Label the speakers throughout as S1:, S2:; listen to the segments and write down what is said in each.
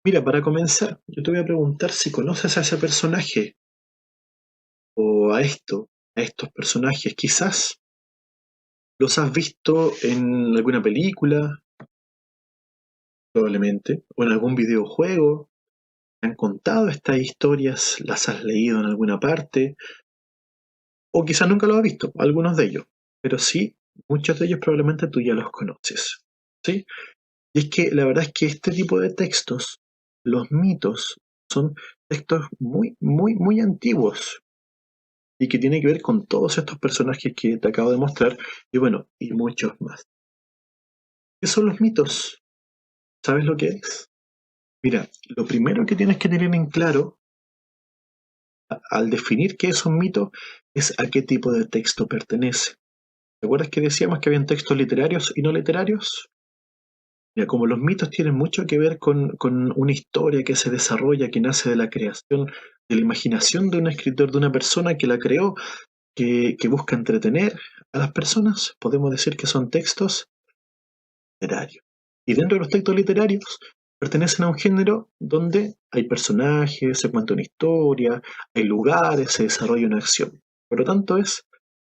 S1: Mira, para comenzar, yo te voy a preguntar si conoces a ese personaje o a estos personajes. Quizás los has visto en alguna película, probablemente, o en algún videojuego. ¿Te han contado estas historias? ¿Las has leído en alguna parte? O quizás nunca los has visto, algunos de ellos. Pero sí, muchos de ellos probablemente tú ya los conoces. ¿Sí? Y es que la verdad es que este tipo de textos, los mitos, son textos muy, muy, muy antiguos y que tiene que ver con todos estos personajes que te acabo de mostrar y bueno, y muchos más. ¿Qué son los mitos? ¿Sabes lo que es? Mira, lo primero que tienes que tener en claro al definir qué es un mito es a qué tipo de texto pertenece. ¿Te acuerdas que decíamos que habían textos literarios y no literarios? Mira, como los mitos tienen mucho que ver con una historia que se desarrolla, que nace de la creación, de la imaginación de un escritor, de una persona que la creó, que busca entretener a las personas, podemos decir que son textos literarios. Y dentro de los textos literarios pertenecen a un género donde hay personajes, se cuenta una historia, hay lugares, se desarrolla una acción. Por lo tanto,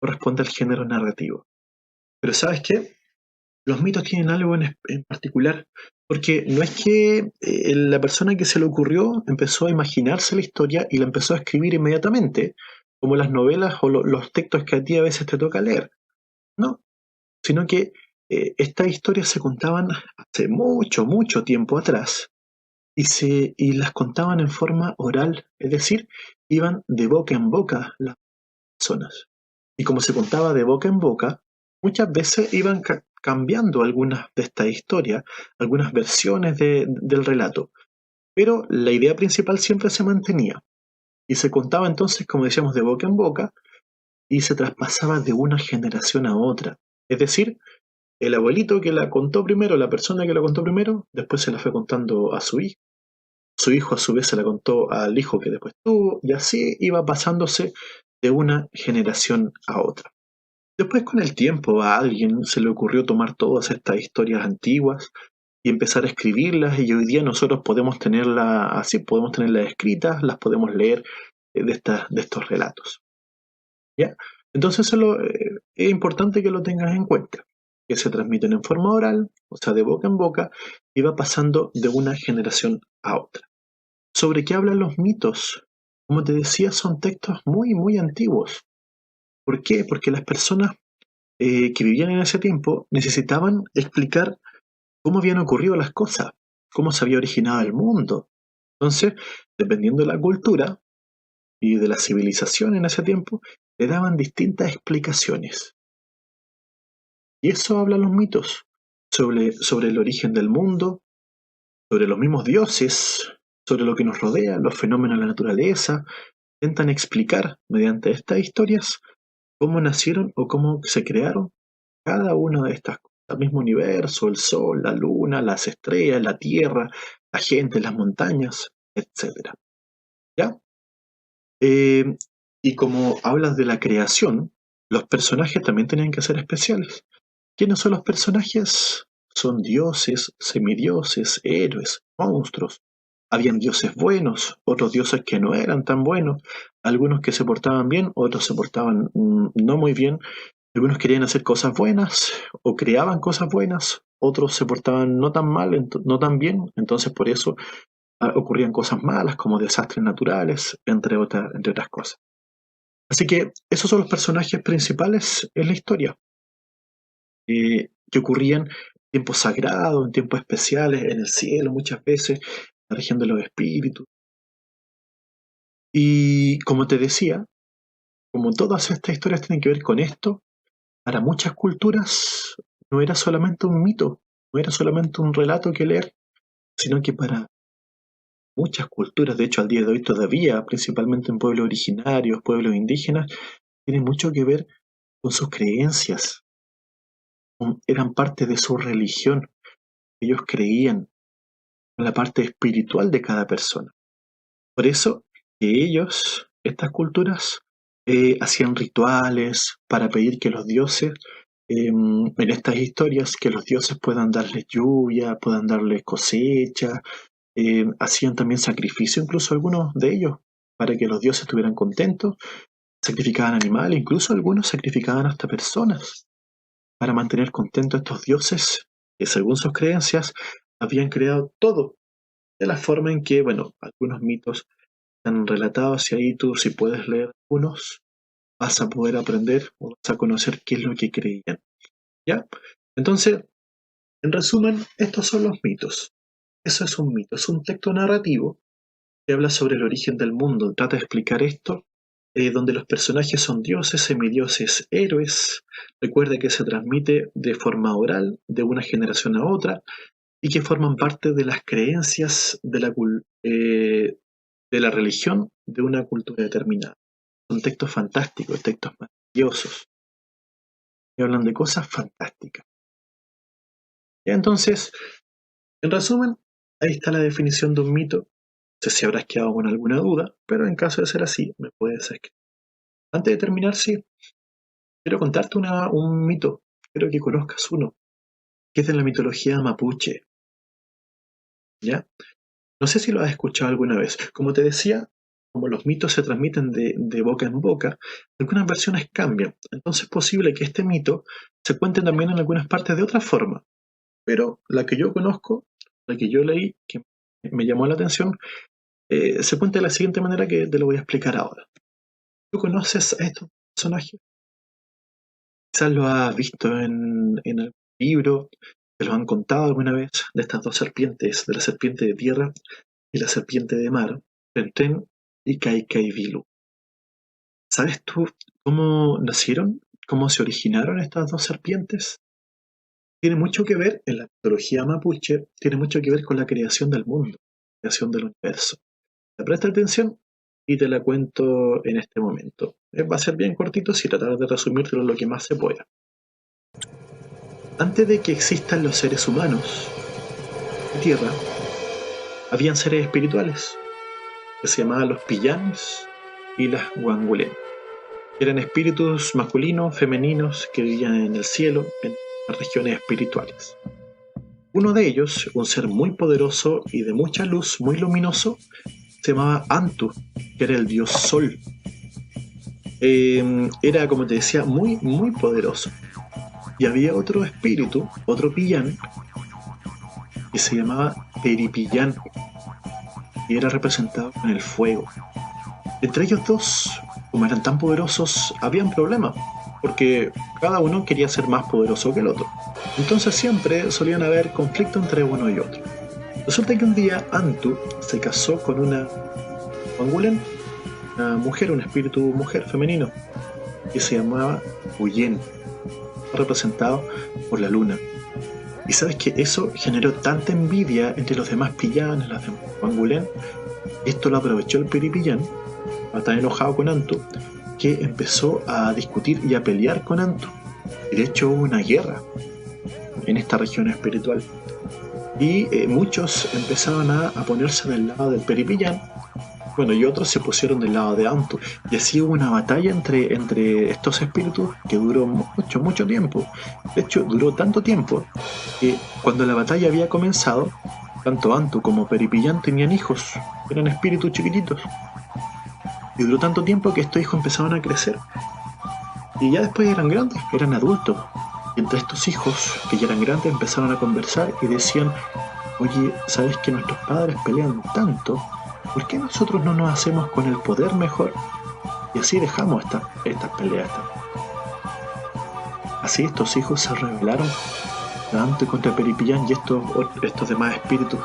S1: corresponde al género narrativo. Pero ¿sabes qué? Los mitos tienen algo en particular, porque no es que la persona que se le ocurrió empezó a imaginarse la historia y la empezó a escribir inmediatamente, como las novelas o los textos que a ti a veces te toca leer. No, sino que estas historias se contaban hace mucho, mucho tiempo atrás y las contaban en forma oral, es decir, iban de boca en boca las personas. Y como se contaba de boca en boca, muchas veces iban cambiando algunas de estas historias, algunas versiones del relato, pero la idea principal siempre se mantenía. Y se contaba entonces, como decíamos, de boca en boca y se traspasaba de una generación a otra. Es decir, el abuelito que la contó primero, la persona que la contó primero, después se la fue contando a su hijo a su vez se la contó al hijo que después tuvo, y así iba pasándose de una generación a otra. Después con el tiempo a alguien se le ocurrió tomar todas estas historias antiguas y empezar a escribirlas y hoy día nosotros podemos tenerlas así, podemos tenerlas escritas, las podemos leer de estos relatos. ¿Ya? Entonces es importante que lo tengas en cuenta, que se transmiten en forma oral, o sea, de boca en boca, y va pasando de una generación a otra. ¿Sobre qué hablan los mitos? Como te decía, son textos muy, muy antiguos. ¿Por qué? Porque las personas que vivían en ese tiempo necesitaban explicar cómo habían ocurrido las cosas, cómo se había originado el mundo. Entonces, dependiendo de la cultura y de la civilización en ese tiempo, le daban distintas explicaciones. Y eso hablan los mitos, sobre el origen del mundo, sobre los mismos dioses, sobre lo que nos rodea, los fenómenos de la naturaleza. Intentan explicar mediante estas historias cómo nacieron o cómo se crearon cada una de estas cosas. El mismo universo, el sol, la luna, las estrellas, la tierra, la gente, las montañas, etcétera. ¿Ya? Eh, y como hablas de la creación, los personajes también tenían que ser especiales. ¿Quiénes son los personajes? Son dioses, semidioses, héroes, monstruos. Habían dioses buenos, otros dioses que no eran tan buenos, algunos que se portaban bien, otros se portaban no muy bien, algunos querían hacer cosas buenas o creaban cosas buenas, otros se portaban no tan mal, no tan bien, entonces por eso ocurrían cosas malas como desastres naturales, entre otras cosas. Así que esos son los personajes principales en la historia, que ocurrían en tiempos sagrados, en tiempos especiales, en el cielo muchas veces, en la región de los espíritus. Y como te decía, como todas estas historias tienen que ver con esto, para muchas culturas no era solamente un mito, no era solamente un relato que leer, sino que para muchas culturas, de hecho al día de hoy todavía, principalmente en pueblos originarios, pueblos indígenas, tiene mucho que ver con sus creencias, eran parte de su religión, ellos creían en la parte espiritual de cada persona. Por eso que estas culturas, hacían rituales para pedir que los dioses en estas historias que los dioses puedan darles lluvia, puedan darles cosecha, hacían también sacrificio incluso algunos de ellos para que los dioses estuvieran contentos, sacrificaban animales, incluso algunos sacrificaban hasta personas para mantener contentos a estos dioses que según sus creencias habían creado todo de la forma en que, bueno, algunos mitos están relatados y ahí tú si puedes leer unos vas a poder aprender o vas a conocer qué es lo que creían, ¿ya? Entonces, en resumen, estos son los mitos. Eso es un mito, es un texto narrativo que habla sobre el origen del mundo, trata de explicar esto, donde los personajes son dioses, semidioses, héroes. Recuerda que se transmite de forma oral, de una generación a otra, y que forman parte de las creencias de la religión de una cultura determinada. Son textos fantásticos, textos maravillosos, que hablan de cosas fantásticas. Ya, entonces, en resumen, ahí está la definición de un mito. No sé si habrás quedado con alguna duda, pero en caso de ser así, me puedes escribir. Antes de terminar, sí, quiero contarte un mito. Quiero que conozcas uno, que es de la mitología mapuche. ¿Ya? No sé si lo has escuchado alguna vez. Como te decía, como los mitos se transmiten de boca en boca, algunas versiones cambian. Entonces es posible que este mito se cuente también en algunas partes de otra forma. Pero la que yo conozco, la que yo leí, que me llamó la atención, se cuenta de la siguiente manera que te lo voy a explicar ahora. ¿Tú conoces a estos personajes? Quizás lo has visto en el libro, te lo han contado alguna vez, de estas dos serpientes, de la serpiente de tierra y la serpiente de mar, Tenten y Kaikaivilu. ¿Sabes tú cómo nacieron? ¿Cómo se originaron estas dos serpientes? Tiene mucho que ver, en la mitología mapuche, tiene mucho que ver con la creación del mundo, la creación del universo. ¿Te presta atención? Y te la cuento en este momento. Va a ser bien cortito si tratar de resumírtelo lo que más se pueda. Antes de que existan los seres humanos en Tierra, habían seres espirituales que se llamaban los Pillanes y las Wangulen. Eran espíritus masculinos, femeninos que vivían en el cielo, en las regiones espirituales. Uno de ellos, un ser muy poderoso y de mucha luz, muy luminoso, se llamaba Antu, que era el dios Sol. Era, como te decía, muy, muy poderoso. Y había otro espíritu, otro Pillán, que se llamaba Peripillán, y era representado con el fuego. Entre ellos dos, como eran tan poderosos, habían problemas, porque cada uno quería ser más poderoso que el otro. Entonces siempre solían haber conflictos entre uno y otro. Resulta que un día Antu se casó con una Wangulen, una mujer, un espíritu mujer femenino, que se llamaba Huyen, representado por la luna. Y sabes que eso generó tanta envidia entre los demás pillanes, los demás Wangulen, esto lo aprovechó el Peripillán, tan enojado con Antu, que empezó a discutir y a pelear con Antu. Y de hecho hubo una guerra en esta región espiritual. Y muchos empezaron a ponerse del lado del Peripillán, bueno, y otros se pusieron del lado de Antu. Y así hubo una batalla entre estos espíritus que duró mucho, mucho tiempo. De hecho, duró tanto tiempo que cuando la batalla había comenzado, tanto Antu como Peripillán tenían hijos, eran espíritus chiquititos. Y duró tanto tiempo que estos hijos empezaron a crecer. Y ya después eran grandes, eran adultos. Y entre estos hijos, que ya eran grandes, empezaron a conversar y decían: oye, ¿sabes que nuestros padres pelean tanto? ¿Por qué nosotros no nos hacemos con el poder mejor? Y así dejamos estas peleas. Así estos hijos se rebelaron tanto contra Peripillán y estos demás espíritus.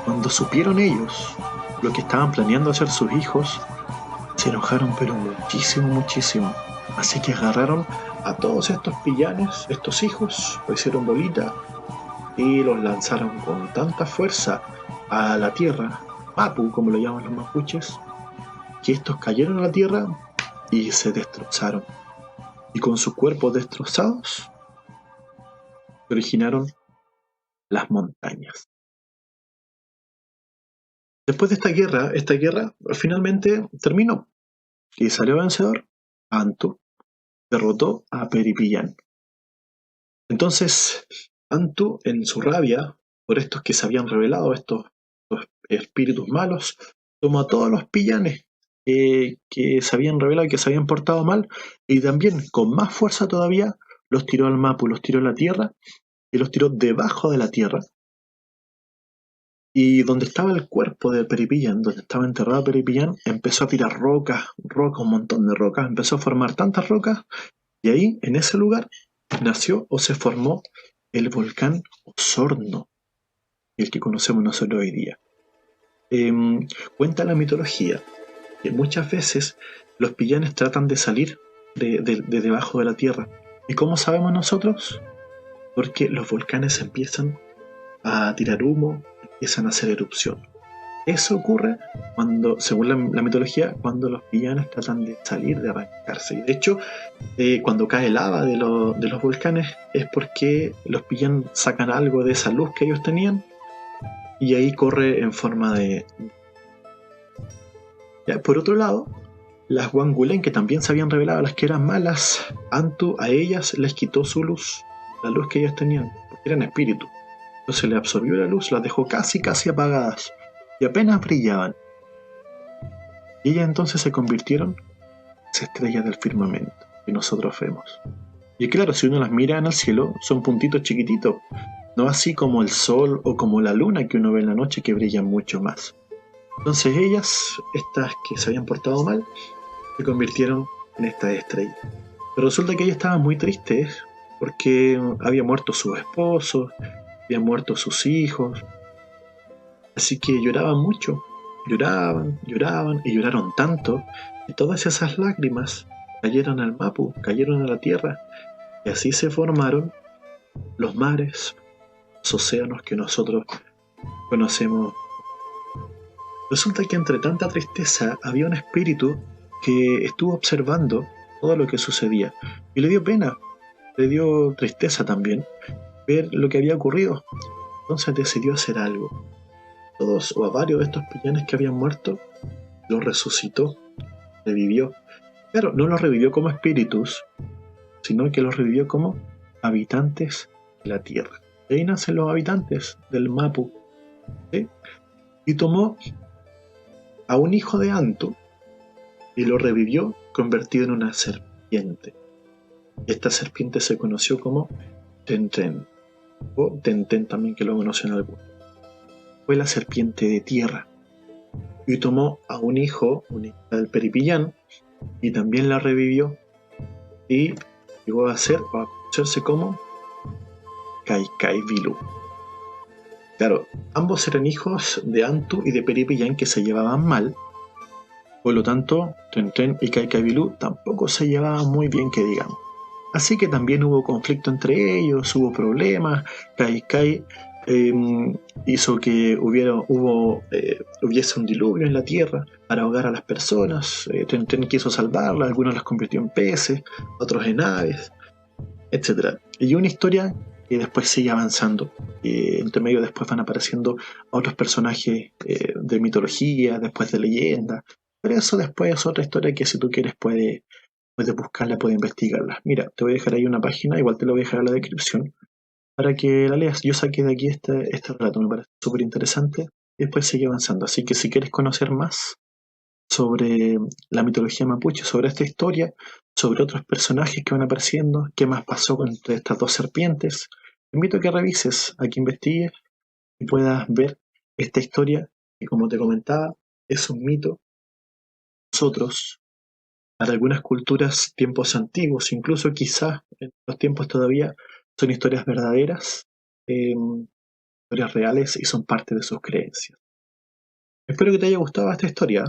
S1: Cuando supieron ellos lo que estaban planeando hacer sus hijos, se enojaron pero muchísimo, muchísimo. Así que agarraron a todos estos pillanes, estos hijos, lo hicieron bolita y los lanzaron con tanta fuerza a la tierra, Mapu, como lo llaman los mapuches, que estos cayeron a la tierra y se destrozaron. Y con sus cuerpos destrozados, se originaron las montañas. Después de esta guerra finalmente terminó y salió vencedor Antu. Derrotó a Peripillán Entonces, Antu, en su rabia por estos que se habían revelado, estos espíritus malos, tomó a todos los pillanes que se habían revelado y que se habían portado mal, y también, con más fuerza todavía, los tiró al Mapu, los tiró a la tierra, y los tiró debajo de la tierra. Y donde estaba el cuerpo de Peripillán, donde estaba enterrado Peripillán, empezó a tirar rocas, rocas, un montón de rocas, empezó a formar tantas rocas, y ahí, en ese lugar, nació o se formó el volcán Osorno, el que conocemos nosotros hoy día. Cuenta la mitología que muchas veces los pillanes tratan de salir de debajo de la tierra. ¿Y cómo sabemos nosotros? Porque los volcanes empiezan a tirar humo, empiezan a hacer erupción. Eso ocurre cuando, según la mitología, cuando los pillanes tratan de salir, de arrancarse. Y de hecho, cuando cae lava de los volcanes es porque los pillanes sacan algo de esa luz que ellos tenían y ahí corre en forma de... Ya, por otro lado, las Wangulen, que también se habían revelado las que eran malas, Antu a ellas les quitó su luz, la luz que ellas tenían, porque eran espíritus. Entonces le absorbió la luz, las dejó casi apagadas y apenas brillaban. Y ellas entonces se convirtieron en las estrellas del firmamento que nosotros vemos. Y claro, si uno las mira en el cielo, son puntitos chiquititos, no así como el sol o como la luna que uno ve en la noche que brillan mucho más. Entonces ellas, estas que se habían portado mal, se convirtieron en estas estrellas. Pero resulta que ellas estaban muy tristes porque había muerto su esposo, habían muerto sus hijos, así que lloraban mucho, lloraban y lloraron tanto que todas esas lágrimas cayeron al Mapu, cayeron a la tierra, y así se formaron los mares, los océanos que nosotros conocemos. Resulta que entre tanta tristeza había un espíritu que estuvo observando todo lo que sucedía y le dio pena, le dio tristeza también ver lo que había ocurrido. Entonces decidió hacer algo. Todos o a varios de estos pillanes que habían muerto los resucitó, revivió. Claro, no los revivió como espíritus, sino que los revivió como habitantes de la tierra. De ahí nacen los habitantes del Mapu, ¿sí? Y tomó a un hijo de Antu y lo revivió convertido en una serpiente. Esta serpiente se conoció como Tenten, o Tenten también, que lo conocen algunos. Fue la serpiente de tierra. Y tomó a un hijo del Peripillán, y también la revivió. Y llegó a conocerse como Kaikaivilu. Claro, ambos eran hijos de Antu y de Peripillán que se llevaban mal. Por lo tanto, Tenten y Kaikaivilu tampoco se llevaban muy bien, que digamos. Así que también hubo conflicto entre ellos, hubo problemas. Kaikai hizo que hubiese un diluvio en la tierra para ahogar a las personas. Tenten quiso salvarlas, algunos las convirtió en peces, otros en aves, etc. Y una historia que después sigue avanzando. Entre medio después van apareciendo otros personajes de mitología, después de leyenda. Pero eso después es otra historia que si tú quieres puedes buscarla, puedes investigarla. Mira, te voy a dejar ahí una página, igual te lo voy a dejar en la descripción, para que la leas. Yo saqué de aquí este relato, me parece súper interesante, y después sigue avanzando. Así que si quieres conocer más sobre la mitología mapuche, sobre esta historia, sobre otros personajes que van apareciendo, qué más pasó entre estas dos serpientes, te invito a que revises, a que investigues y puedas ver esta historia que, como te comentaba, es un mito. Nosotros, para algunas culturas, tiempos antiguos, incluso quizás en los tiempos todavía, son historias verdaderas, historias reales y son parte de sus creencias. Espero que te haya gustado esta historia.